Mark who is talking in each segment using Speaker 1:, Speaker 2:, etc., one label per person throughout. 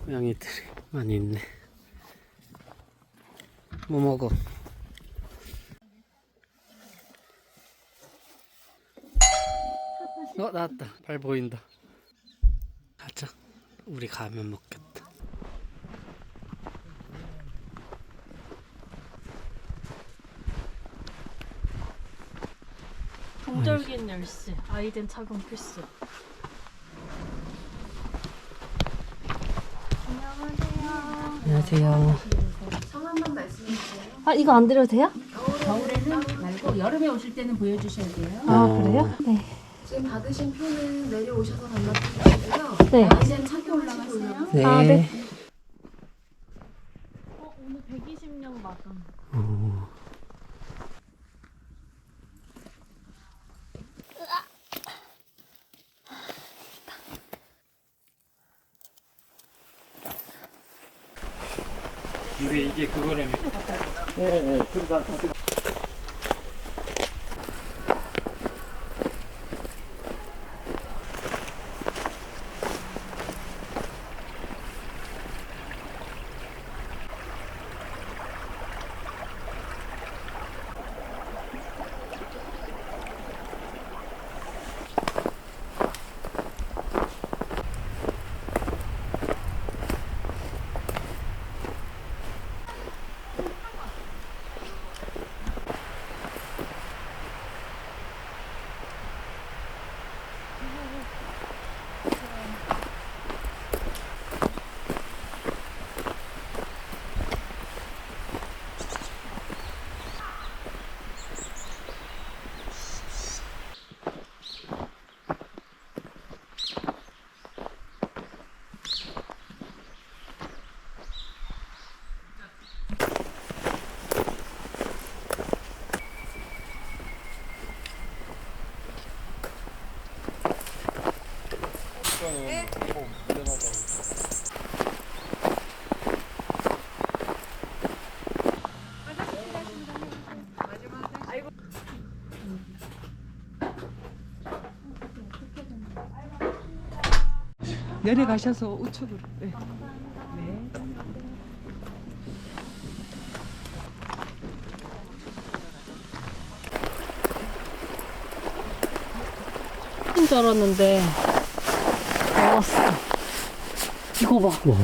Speaker 1: 고양이들이 많이 있네. 뭐 먹어? 나왔다. 발 보인다. 가자. 우리 가면 먹겠다.
Speaker 2: 동절기엔 열쇠, 아이덴 착용 필수.
Speaker 1: 안녕하세요.
Speaker 3: 성함만 말씀해 주세요.
Speaker 2: 아, 이거 안 드려도 돼요?
Speaker 3: 겨울에는 말고 여름에 오실 때는 보여주셔야 돼요.
Speaker 2: 아, 그래요? 네.
Speaker 3: 지금 받으신 표는 내려오셔서 반납해주시고요.
Speaker 2: 네.
Speaker 3: 이젠 착용 올라가세요.
Speaker 1: 네.
Speaker 2: 아, 네. 오늘 120명 마감.
Speaker 1: 근데 이게 그거라며.
Speaker 4: 내려가셔서 우측으로. 네.
Speaker 2: 큰 줄 알았는데 나왔어. 이거 봐.
Speaker 1: 와.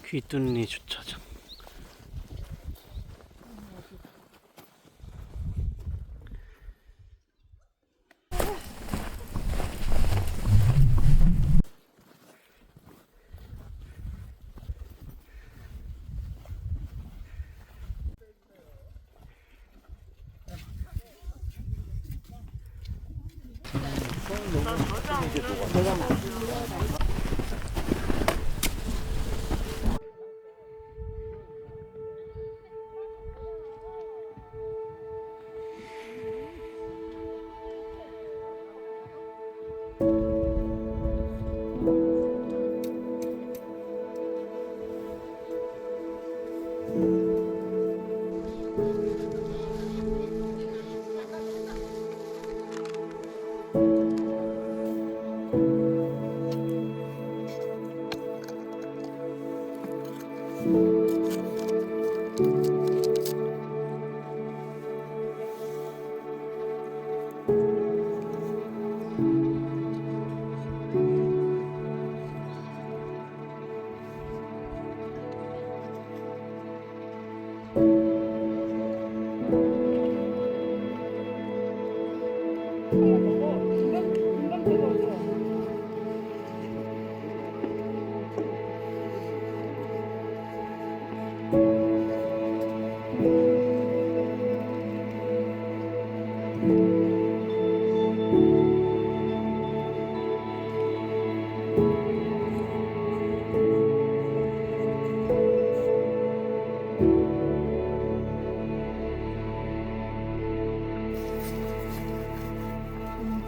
Speaker 1: 귀뚫리 주차장.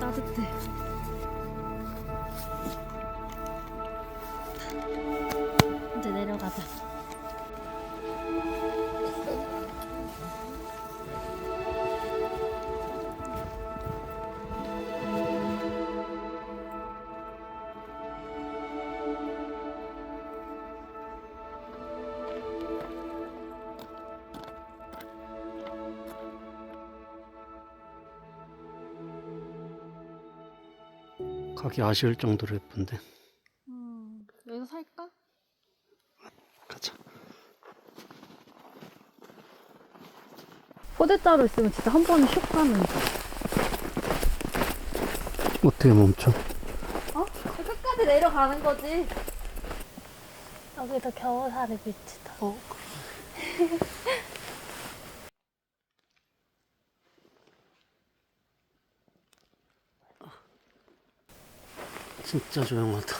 Speaker 2: 따뜻해. 이제 내려가자.
Speaker 1: 가기 아쉬울 정도로 예쁜데.
Speaker 2: 여기서 살까?
Speaker 1: 가자.
Speaker 2: 포대자루 있으면 진짜 한 번에 슉 가는.
Speaker 1: 어떻게 멈춰?
Speaker 2: 끝까지 내려가는 거지. 여기도 겨우살이 비치다.
Speaker 1: 진짜 조용하다.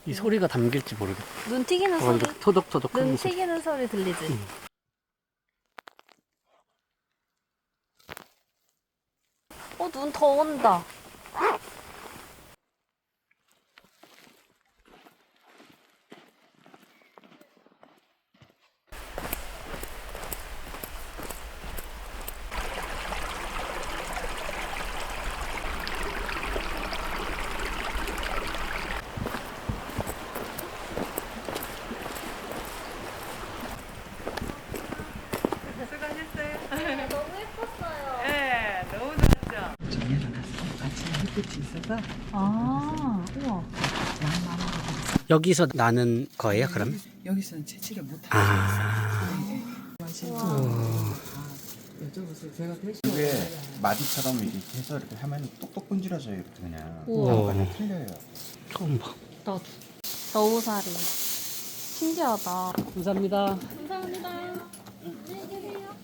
Speaker 1: 이 소리가 담길지 모르겠다.
Speaker 2: 눈 튀기는 소리.
Speaker 1: 완전 토덕토덕
Speaker 2: 눈
Speaker 1: 하는 소리.
Speaker 2: 튀기는 소리 들리지? 눈 더 온다.
Speaker 4: 수고하셨어요.
Speaker 2: 너무 예뻤어요.
Speaker 4: 네, 너무 좋았죠. 좀 열어놨어. 아침에 햇빛이 있어서
Speaker 2: 우와.
Speaker 1: 여기서 나는 거예요, 그럼?
Speaker 4: 여기서는 채취를 못하고
Speaker 1: 아.
Speaker 4: 여쭤보세요. 제가 대신
Speaker 5: 이게 마디처럼 이렇게 해서 이렇게 하면 똑똑 분질러져요. 이렇게 그냥.
Speaker 2: 우와.
Speaker 5: 약간 틀려요.
Speaker 1: 처음 봐.
Speaker 2: 나도. 겨우살이. 신기하다.
Speaker 1: 감사합니다.
Speaker 2: 감사합니다. 안녕히 계세요.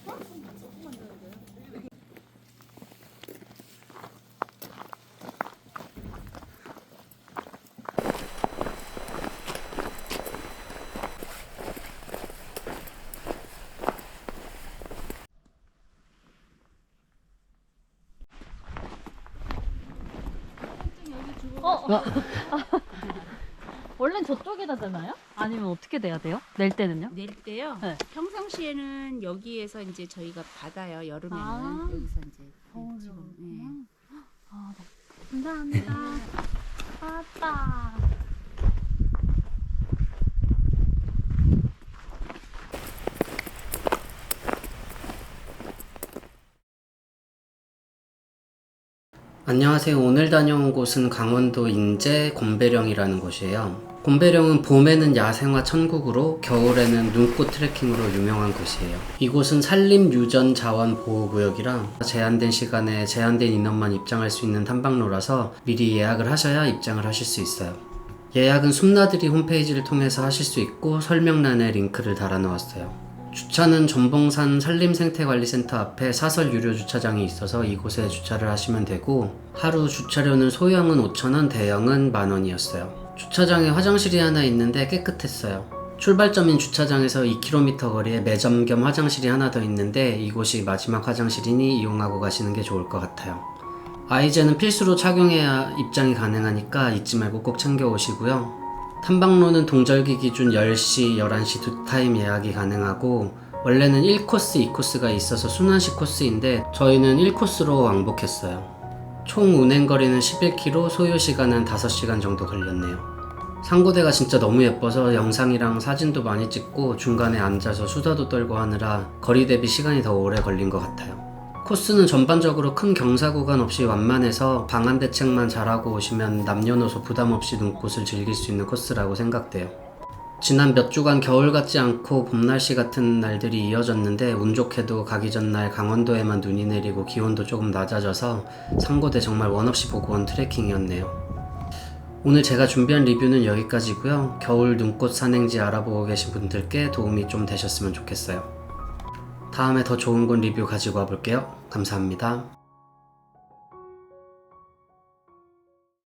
Speaker 2: 원래는 저쪽에다 되나요? 아니면 어떻게 돼야 돼요? 낼 때는요?
Speaker 3: 낼 때요.
Speaker 2: 네.
Speaker 3: 평상시에는 여기에서 이제 저희가 받아요. 여름에는
Speaker 2: 아.
Speaker 3: 여기서 이제
Speaker 2: 서울로.
Speaker 3: 지금, 예.
Speaker 2: 아, 네. 감사합니다. 맞다.
Speaker 1: 안녕하세요. 오늘 다녀온 곳은 강원도 인제 곰배령이라는 곳이에요. 곰배령은 봄에는 야생화 천국으로 겨울에는 눈꽃 트레킹으로 유명한 곳이에요. 이곳은 산림유전자원보호구역이라 제한된 시간에 제한된 인원만 입장할 수 있는 탐방로라서 미리 예약을 하셔야 입장을 하실 수 있어요. 예약은 숨나들이 홈페이지를 통해서 하실 수 있고 설명란에 링크를 달아 놓았어요. 주차는 전봉산 산림생태관리센터 앞에 사설 유료 주차장이 있어서 이곳에 주차를 하시면 되고, 하루 주차료는 소형은 5,000원, 대형은 10,000원이었어요. 주차장에 화장실이 하나 있는데 깨끗했어요. 출발점인 주차장에서 2km 거리에 매점 겸 화장실이 하나 더 있는데 이곳이 마지막 화장실이니 이용하고 가시는 게 좋을 것 같아요. 아이젠은 필수로 착용해야 입장이 가능하니까 잊지 말고 꼭 챙겨 오시고요. 탐방로는 동절기 기준 10시, 11시 두 타임 예약이 가능하고, 원래는 1코스, 2코스가 있어서 순환식 코스인데 저희는 1코스로 왕복했어요. 총 운행거리는 11km, 소요시간은 5시간 정도 걸렸네요. 상고대가 진짜 너무 예뻐서 영상이랑 사진도 많이 찍고 중간에 앉아서 수다도 떨고 하느라 거리 대비 시간이 더 오래 걸린 것 같아요. 코스는 전반적으로 큰 경사 구간 없이 완만해서 방안 대책만 잘하고 오시면 남녀노소 부담 없이 눈꽃을 즐길 수 있는 코스라고 생각돼요. 지난 몇 주간 겨울 같지 않고 봄 날씨 같은 날들이 이어졌는데 운 좋게도 가기 전날 강원도에만 눈이 내리고 기온도 조금 낮아져서 상고대 정말 원없이 보고 온 트레킹이었네요. 오늘 제가 준비한 리뷰는 여기까지고요. 겨울 눈꽃 산행지 알아보고 계신 분들께 도움이 좀 되셨으면 좋겠어요. 다음에 더 좋은 곳 리뷰 가지고 와볼게요. 감사합니다.